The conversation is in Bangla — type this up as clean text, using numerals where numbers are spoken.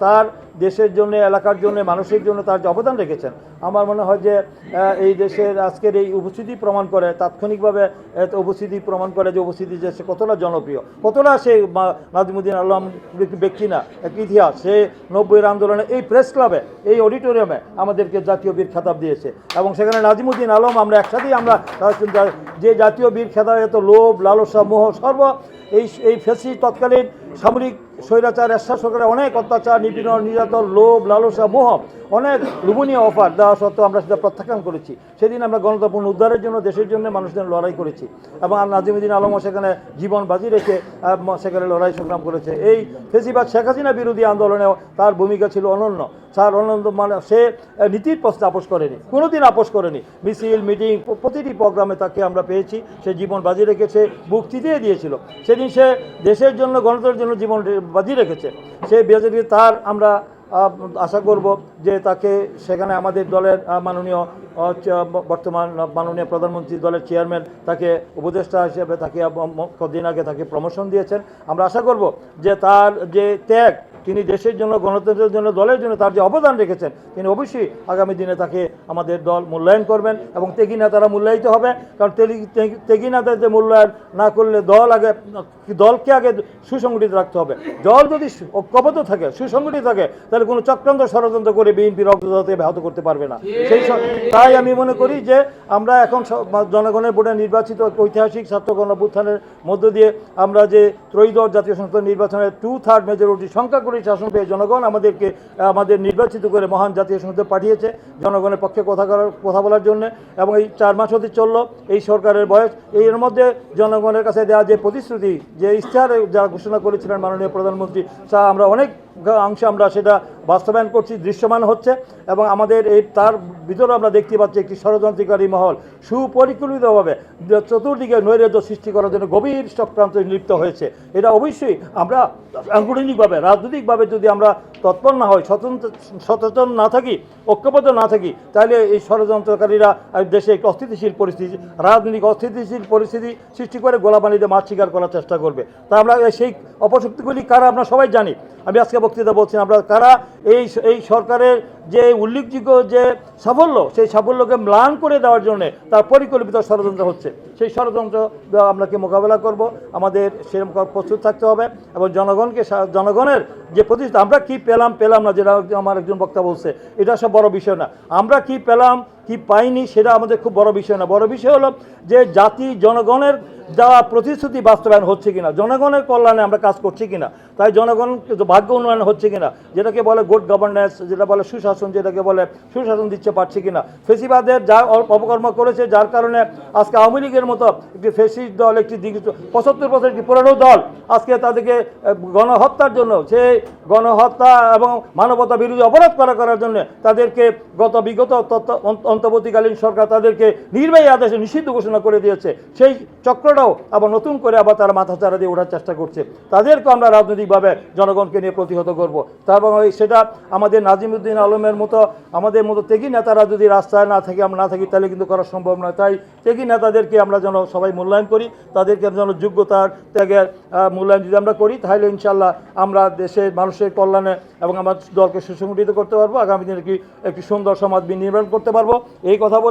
তার দেশের জন্য, এলাকার জন্য, মানুষের জন্য তার যে অবদান রেখেছেন, আমার মনে হয় যে এই দেশের আজকের এই উপস্থিতি প্রমাণ করে, তাৎক্ষণিকভাবে উপস্থিতি প্রমাণ করে যে উপস্থিতি যে সে কতটা জনপ্রিয়, কতটা সে নাজিমুদ্দিন আলম ব্যক্তি না, এক ইতিহাস। সে 90-এর আন্দোলনে এই প্রেস ক্লাবে, এই অডিটোরিয়ামে আমাদেরকে জাতীয় বীর খেতাব দিয়েছে, এবং সেখানে নাজিমুদ্দিন আলম আমরা একসাথেই আমরা যে জাতীয় বীর খেতাব, এত লোভ, লালসা, মোহ, এই ফেসি তৎকালীন সামরিক স্বৈরাচার এরশাদ সরকারের অনেক অত্যাচার, নিপীড়ন, নির্যাতন, লোভ, লালসা, মোহ, অনেক লোভনীয় অফার দেওয়া সত্ত্বেও আমরা সেটা প্রত্যাখ্যান করেছি। সেদিন আমরা গণতন্ত্র উদ্ধারের জন্য, দেশের জন্য, মানুষদের লড়াই করেছি, এবং নাজিমুদ্দিন আলমও সেখানে জীবন বাজি রেখে সেখানে লড়াই সংগ্রাম করেছে। এই ফেসিবাদ শেখ হাসিনা বিরোধী আন্দোলনেও তার ভূমিকা ছিল অনন্য। স্যার অনন্ত, মানে সে নীতির প্রশ্নে আপোষ করেনি, কোনোদিন আপোষ করেনি। মিছিল, মিটিং, প্রতিটি প্রোগ্রামে তাকে আমরা পেয়েছি। সে জীবন বাজি রেখেছে, বুক চিতিয়ে দিয়েছিল। সেদিন সে দেশের জন্য, গণতন্ত্রের জন্য জীবন বাজি রেখেছে। সে বেঁচে দিয়ে তার আমরা আশা করব যে তাকে সেখানে আমাদের দলের মাননীয় বর্তমান মাননীয় প্রধানমন্ত্রী, দলের চেয়ারম্যান, তাকে উপদেষ্টা হিসেবে তাকে কদিন আগে তাকে প্রমোশন দিয়েছেন। আমরা আশা করব যে তার যে ত্যাগ, তিনি দেশের জন্য, গণতন্ত্রের জন্য, দলের জন্য তার যে অবদান রেখেছেন, তিনি অবশ্যই আগামী দিনে তাকে আমাদের দল মূল্যায়ন করবেন, এবং ত্যাগী নেতারা মূল্যায়িত হবে। কারণ ত্যাগী নেতাদের মূল্যায়ন না করলে দলকে আগে সুসংগঠিত রাখতে হবে। দল যদি ঐক্যবদ্ধ থাকে, সুসংগঠিত থাকে, তাহলে কোনো চক্রান্ত, ষড়যন্ত্র করে বিএনপির অগ্রযাত্রাকে ব্যাহত করতে পারবে না। তাই আমি মনে করি যে আমরা এখন জনগণের ভোটে নির্বাচিত ঐতিহাসিক ছাত্র গণঅভ্যুত্থানের মধ্য দিয়ে আমরা যে ত্রয়োদশ জাতীয় সংসদ নির্বাচনে 2/3 মেজরিটি সংখ্যাগরিষ্ঠ শাসন পেয়ে জনগণ আমাদের নির্বাচিত করে মহান জাতীয় সংসদে পাঠিয়েছে জনগণের পক্ষে কথা বলার জন্য। এবং এই 4 মাস হতে চলল এই সরকারের বয়স। এর মধ্যে জনগণের কাছে দেওয়া যে প্রতিশ্রুতি, যে ইশতেহারে যা ঘোষণা করেছিলেন মাননীয় প্রধানমন্ত্রী, তা আমরা অনেক অংশে আমরা সেটা বাস্তবায়ন করছি, দৃশ্যমান হচ্ছে। এবং আমাদের তার ভিতরে আমরা দেখতে পাচ্ছি একটি ষড়যন্ত্রকারী মহল সুপরিকল্পিতভাবে চতুর্দিকে নৈরাজ্য সৃষ্টি করার জন্য গভীর চক্রান্ত লিপ্ত হয়েছে। এটা অবশ্যই আমরা সাংগঠনিকভাবে, রাজনৈতিকভাবে যদি আমরা তৎপর না হই, সচেতন না থাকি, ঐক্যবদ্ধ না থাকি, তাহলে এই ষড়যন্ত্রকারীরা দেশে একটি অস্থিতিশীল পরিস্থিতি, রাজনৈতিক অস্থিতিশীল পরিস্থিতি সৃষ্টি করে গোলাবানিতে মাছ শিকার করার চেষ্টা করবে। তা আমরা সেই অপশক্তিগুলি কারা আমরা সবাই জানি। আমি আজকে বক্তৃতা বলছি, আমরা কারা এই সরকারের যে উল্লেখযোগ্য যে সাফল্য, সেই সাফল্যকে ম্লান করে দেওয়ার জন্য তার পরিকল্পিত ষড়যন্ত্র হচ্ছে। সেই ষড়যন্ত্র আপনাকে মোকাবেলা করব, আমাদের সেরকম প্রস্তুত থাকতে হবে। এবং জনগণের যে প্রতিষ্ঠা, আমরা কি পেলাম না, যেটা আমার একজন বক্তা বলছে, এটা সব বড় বিষয় না। আমরা কি পেলাম কি পাইনি সেটা আমাদের খুব বড় বিষয় না। বড় বিষয় হলো যে জনগণের দেওয়া প্রতিশ্রুতি বাস্তবায়ন হচ্ছে কিনা, জনগণের কল্যাণে আমরা কাজ করছি কিনা, তাই জনগণ ভাগ্য উন্নয়ন হচ্ছে কিনা, যেটাকে বলে গুড গভর্নেন্স, যেটা বলে সুশাসন, যেটাকে বলে সুশাসন দিচ্ছে পারছে কিনা। ফেসিবাদের যা অপকর্ম করেছে, যার কারণে আজকে আওয়ামী লীগের মতো একটি ফেসিস্ট দল, একটি 75 বছর একটি পুরনো দল, আজকে তাদেরকে গণহত্যার জন্য, সেই গণহত্যা এবং মানবতা বিরোধী অপরাধ করার জন্য তাদেরকে বিগত অন্তর্বর্তীকালীন সরকার তাদেরকে নির্বাহী আদেশে নিষিদ্ধ ঘোষণা করে দিয়েছে। সেই চক্রটাও আবার নতুন করে তারা মাথাচাড়া দিয়ে ওঠার চেষ্টা করছে। তাদেরকে আমরা রাজনৈতিকভাবে জনগণকে নিয়ে প্রতিহত করব। এবং সেটা আমাদের নাজিমুদ্দিন আলমের মতো, আমাদের মতো ত্যাগী নেতারা যদি রাস্তায় আমরা না থাকি, তাহলে কিন্তু করা সম্ভব নয়। তাই ত্যাগী নেতাদেরকে আমরা যেন সবাই মূল্যায়ন করি, তাদেরকে যেন যোগ্যতার ত্যাগের মূল্যায়ন যদি আমরা করি, তাহলে ইনশাল্লাহ আমরা দেশের মানুষের কল্যাণে এবং আমার দলকে সুসংগঠিত করতে পারবো, আগামী দিনে একটি সুন্দর সমাজ নির্মাণ করতে পারবো। এই কথা বলে